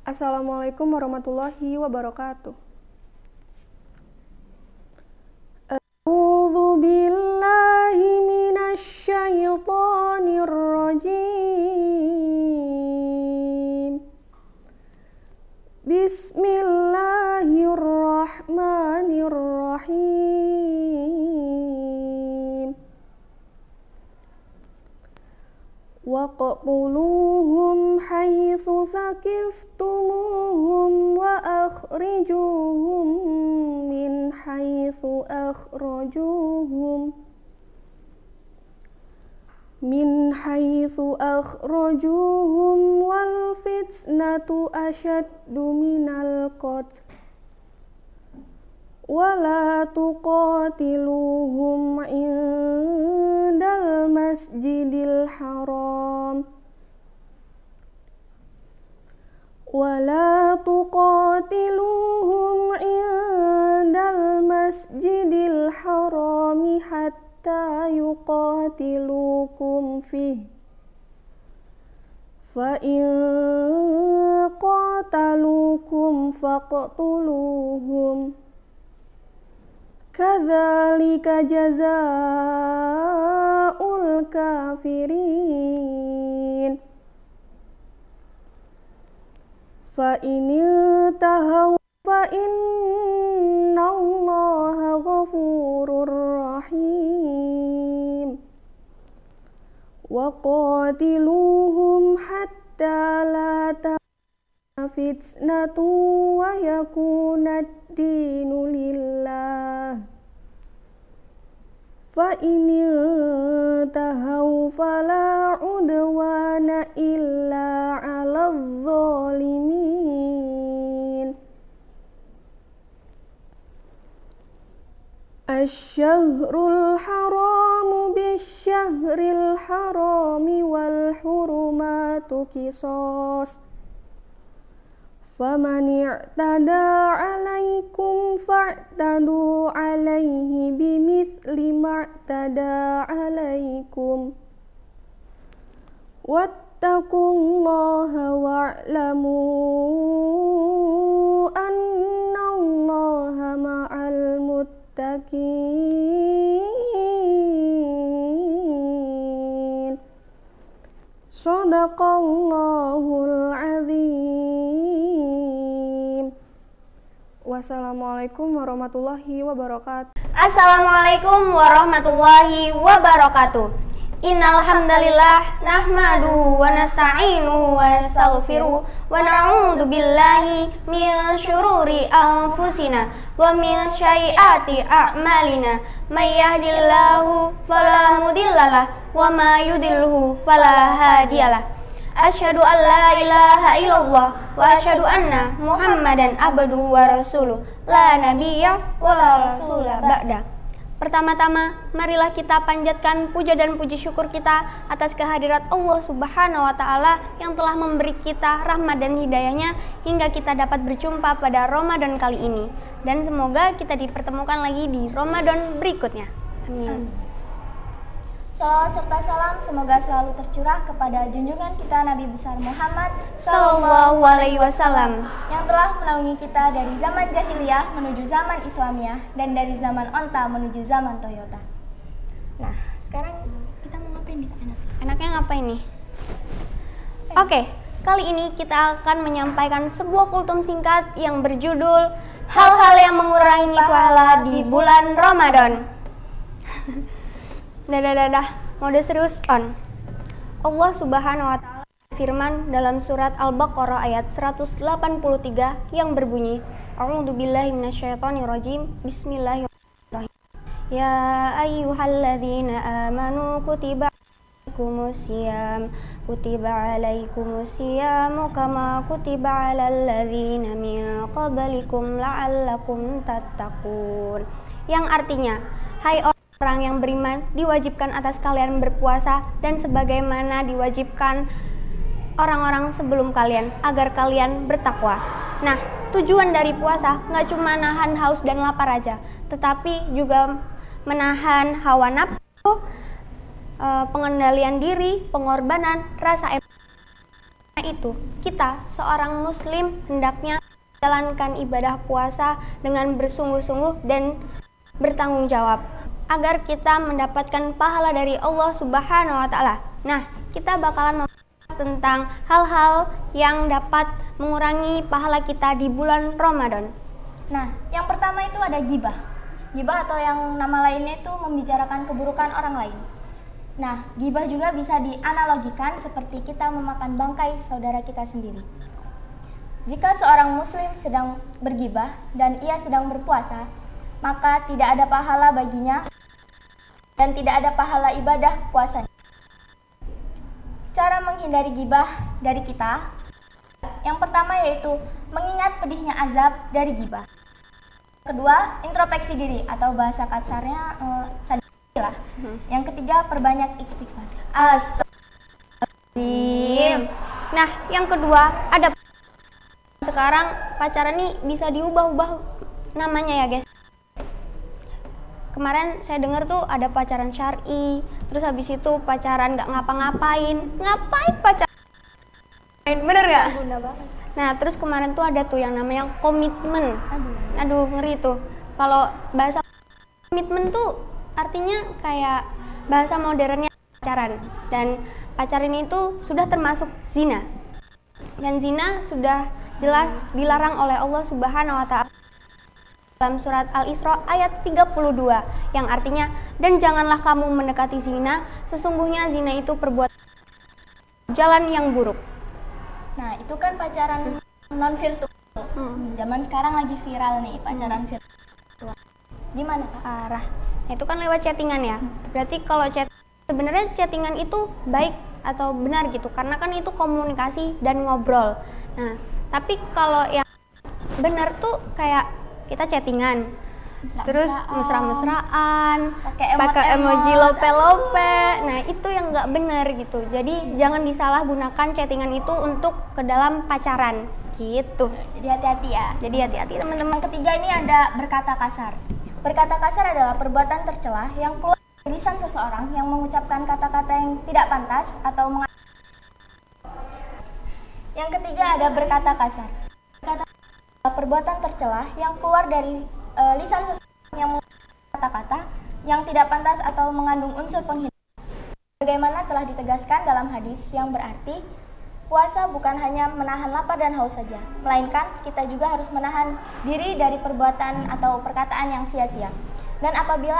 Assalamualaikum warahmatullahi wabarakatuh. A'udzu billahi minasy syaithanir rajim. Bismillahirrahmanirrahim. Waqtuluhum haitsu saqiftumuhum wa akhrijuhum min haitsu akhrajuhum wal fitnatu asyaddu minal qatl wala tuqatiluhum indal masjidil haram hatta yuqatilukum fihi fa in qatalukum faqtuluhum kadzalika jazaa'ul kafirin. Fa inil tahaw fa innallaha ghafurur rahim. Wa qatiluhum hatta la takuna fitnatu wa yakuna ad-dinu lillah. Fa inil-tahaw fala udwana illa 'alal zalimin. Asy-syahrul haramu bisy-syahril harami wal hurumatu qisas. Faman i'tada 'alaikum fa'tadu 'alaihi bimithli ma'tada 'alaikum. Wattaqullaha wa'lamu annallaha ma'al muttaqin. Shadaqallahul 'azim. Wassalamualaikum warahmatullahi wabarakatuh. Assalamualaikum warahmatullahi wabarakatuh. Innal hamdalillah nahmaduhu wa nasta'inuhu wa nastaghfiruh wa na'udzu billahi min syururi anfusina wa min sayyiati a'malina. May yahdihillahu fala mudhillalah wa may yudhlilhu fala hadiyalah. Asyhadu an la ilaha illallah wa asyhadu anna Muhammadan abduhu wa rasuluh la nabiyya wa la rasula ba'da. Pertama-tama, marilah kita panjatkan puja dan puji syukur kita atas kehadirat Allah Subhanahu wa Ta'ala yang telah memberi kita rahmat dan hidayahnya hingga kita dapat berjumpa pada Ramadan kali ini. Dan semoga kita dipertemukan lagi di Ramadan berikutnya. Amin. Salawat serta salam semoga selalu tercurah kepada junjungan kita Nabi besar Muhammad Sallallahu Alaihi Wasallam yang telah menaungi kita dari zaman jahiliyah menuju zaman Islamiyah dan dari zaman onta menuju zaman Toyota. Nah, sekarang kita mau ngapain nih? Enaknya ngapain nih? Oke, kali ini kita akan menyampaikan sebuah kultum singkat yang berjudul Hal-hal yang mengurangi pahala di bulan Ramadan. Mode serius on. Allah Subhanahu wa Ta'ala firman dalam surat Al-Baqarah ayat 183 yang berbunyi, A'udzu billahi minasyaitonir rajim. Bismillahirrahmanirrahim. Ya ayyuhalladzina amanu kutiba alaikumusiyam kama kutiba alal ladzina min qablikum la'allakum tattaqun. Yang artinya, hai orang yang beriman, diwajibkan atas kalian berpuasa dan sebagaimana diwajibkan orang-orang sebelum kalian agar kalian bertakwa. Nah, tujuan dari puasa nggak cuma nahan haus dan lapar aja, tetapi juga menahan hawa nafsu, pengendalian diri, pengorbanan, rasa emosi. itu, kita seorang muslim hendaknya menjalankan ibadah puasa dengan bersungguh-sungguh dan bertanggung jawab agar kita mendapatkan pahala dari Allah Subhanahu wa taala. Nah, kita bakalan membahas tentang hal-hal yang dapat mengurangi pahala kita di bulan Ramadan. Nah, yang pertama itu ada gibah. Gibah atau yang nama lainnya itu membicarakan keburukan orang lain. Nah, gibah juga bisa dianalogikan seperti kita memakan bangkai saudara kita sendiri. Jika seorang muslim sedang bergibah dan ia sedang berpuasa, maka tidak ada pahala baginya dan tidak ada pahala ibadah puasanya. Cara menghindari gibah dari kita, yang pertama yaitu mengingat pedihnya azab dari gibah. Kedua, introspeksi diri atau bahasa kasarnya sadar. Yang ketiga, perbanyak istighfar. Astagfirullahaladzim. Nah, yang kedua ada sekarang pacaran nih bisa diubah-ubah namanya ya guys. Kemarin saya dengar tuh ada pacaran syar'i, terus habis itu pacaran nggak ngapa-ngapain. Ngapain pacaran? Bener nggak? Nah, terus kemarin tuh ada tuh yang namanya komitmen. Aduh, ngeri tuh. Kalau bahasa komitmen tuh artinya kayak bahasa modernnya pacaran. Dan pacaran itu sudah termasuk zina. Dan zina sudah jelas dilarang oleh Allah Subhanahu wa taala dalam surat Al-Isra ayat 32 yang artinya, dan janganlah kamu mendekati zina, sesungguhnya zina itu perbuatan jalan yang buruk. Nah, itu kan pacaran non virtual. Zaman sekarang lagi viral nih pacaran virtual. Gimana, Kak? Arah. Nah, itu kan lewat chattingan ya. Berarti kalau sebenarnya chattingan itu baik atau benar gitu, karena kan itu komunikasi dan ngobrol. Nah, tapi kalau yang benar tuh kayak kita chattingan, terus mesra-mesraan, pakai emoji lope-lope. Nah, itu yang nggak benar gitu. Jadi jangan disalahgunakan chattingan itu untuk ke dalam pacaran gitu. Jadi hati-hati ya. Jadi hati-hati teman-teman. Yang ketiga ini ada berkata kasar. Berkata kasar adalah perbuatan tercela yang keluar dari lisan seseorang yang mengucapkan kata-kata yang tidak pantas atau Yang ketiga ada berkata kasar. Perbuatan tercela yang keluar dari lisan seseorang yang mengucapkan kata-kata yang tidak pantas atau mengandung unsur penghinaan. Bagaimana telah ditegaskan dalam hadis yang berarti puasa bukan hanya menahan lapar dan haus saja, melainkan kita juga harus menahan diri dari perbuatan atau perkataan yang sia-sia. Dan apabila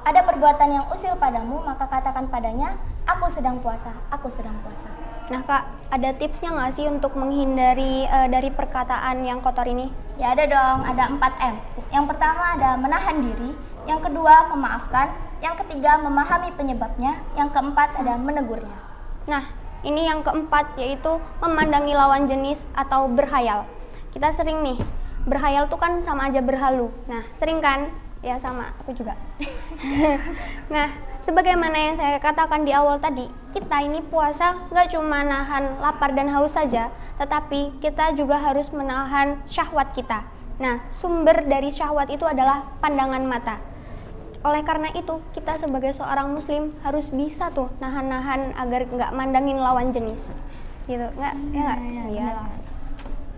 ada perbuatan yang usil padamu, maka katakan padanya, aku sedang puasa, aku sedang puasa. Nah Kak, ada tipsnya nggak sih untuk menghindari dari perkataan yang kotor ini? Ya ada dong, ada 4M. Yang pertama ada menahan diri, yang kedua memaafkan, yang ketiga memahami penyebabnya, yang keempat ada menegurnya. Nah, ini yang keempat yaitu memandangi lawan jenis atau berhayal. Kita sering nih, berhayal tuh kan sama aja berhalu. Nah, sering kan? Ya sama, aku juga. Nah, sebagaimana yang saya katakan di awal tadi, kita ini puasa nggak cuma nahan lapar dan haus saja, tetapi kita juga harus menahan syahwat kita. Nah, sumber dari syahwat itu adalah pandangan mata. Oleh karena itu, kita sebagai seorang muslim harus bisa tuh nahan-nahan agar nggak mandangin lawan jenis. Gitu, nggak? Ya nggak? Iya.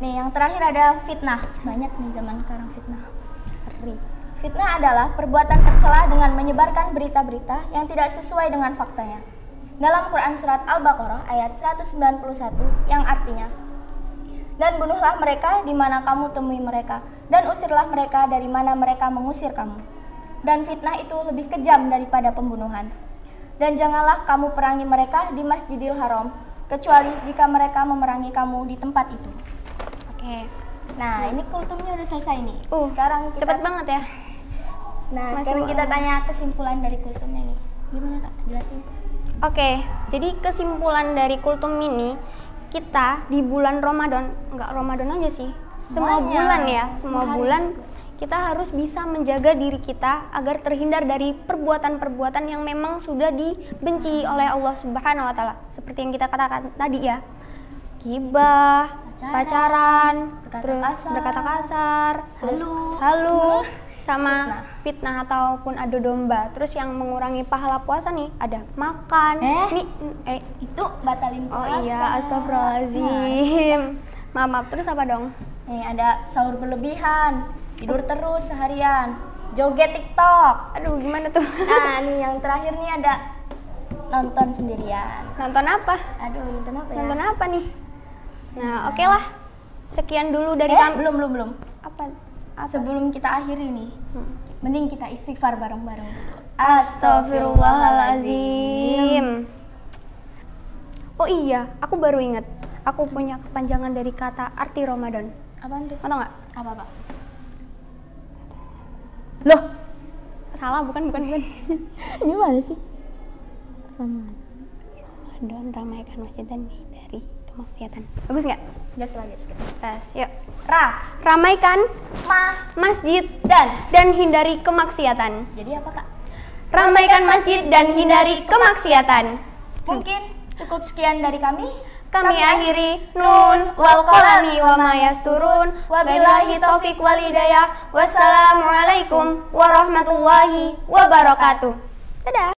Nih, yang terakhir ada fitnah. Banyak nih zaman sekarang fitnah. Ngeri. Fitnah adalah perbuatan tercela dengan menyebarkan berita-berita yang tidak sesuai dengan faktanya. Dalam Quran Surat Al-Baqarah ayat 191 yang artinya, dan bunuhlah mereka di mana kamu temui mereka, dan usirlah mereka dari mana mereka mengusir kamu. Dan fitnah itu lebih kejam daripada pembunuhan. Dan janganlah kamu perangi mereka di Masjidil Haram, kecuali jika mereka memerangi kamu di tempat itu. Oke. Nah, ini kultumnya udah selesai nih. Sekarang kita cepet banget ya. Nah, sekarang kita tanya kesimpulan dari kultumnya nih. Gimana Kak? Jelasin. Oke, jadi kesimpulan dari kultum ini, kita di bulan Ramadan, nggak Ramadan aja sih, semua bulan ya, semua bulan kita harus bisa menjaga diri kita agar terhindar dari perbuatan-perbuatan yang memang sudah dibenci oleh Allah Subhanahu wa taala. Seperti yang kita katakan tadi ya. Ghibah, pacaran, berkata kasar, halu. sama fitnah ataupun adu domba. Terus yang mengurangi pahala puasa nih ada makan, Itu batalin oh puasa. iya, astagfirullahaladzim. Maaf, terus apa dong? Nih ada sahur berlebihan, tidur terus seharian, joget TikTok. Aduh, gimana tuh? Nah, nih yang terakhir nih ada nonton sendirian. Nonton apa? Aduh, nonton apa ya? Nonton apa nih? Nah, oke lah. Sekian dulu dari belum. Apa? Sebelum kita akhiri nih, mending kita istighfar bareng-bareng. Astagfirullahaladzim. Oh iya, aku baru ingat. Aku punya kepanjangan dari kata arti Ramadan. Apaan tuh? Mau tau nggak? Apa? Loh, salah, bukan. Gimana sih? Ramadan, ramaikan masjid dan hindari kemaksiatan. Bagus nggak? Gas. Tes, yuk. Ramaikan Masjid dan hindari kemaksiatan. jadi apa Kak? Ramaikan masjid dan hindari kemaksiatan. Mungkin cukup sekian dari kami. Kami akhiri nun wal qalami wa ma yasturun. Wabillahi taufik wal hidayah. Wassalamualaikum warahmatullahi wabarakatuh. Dadah.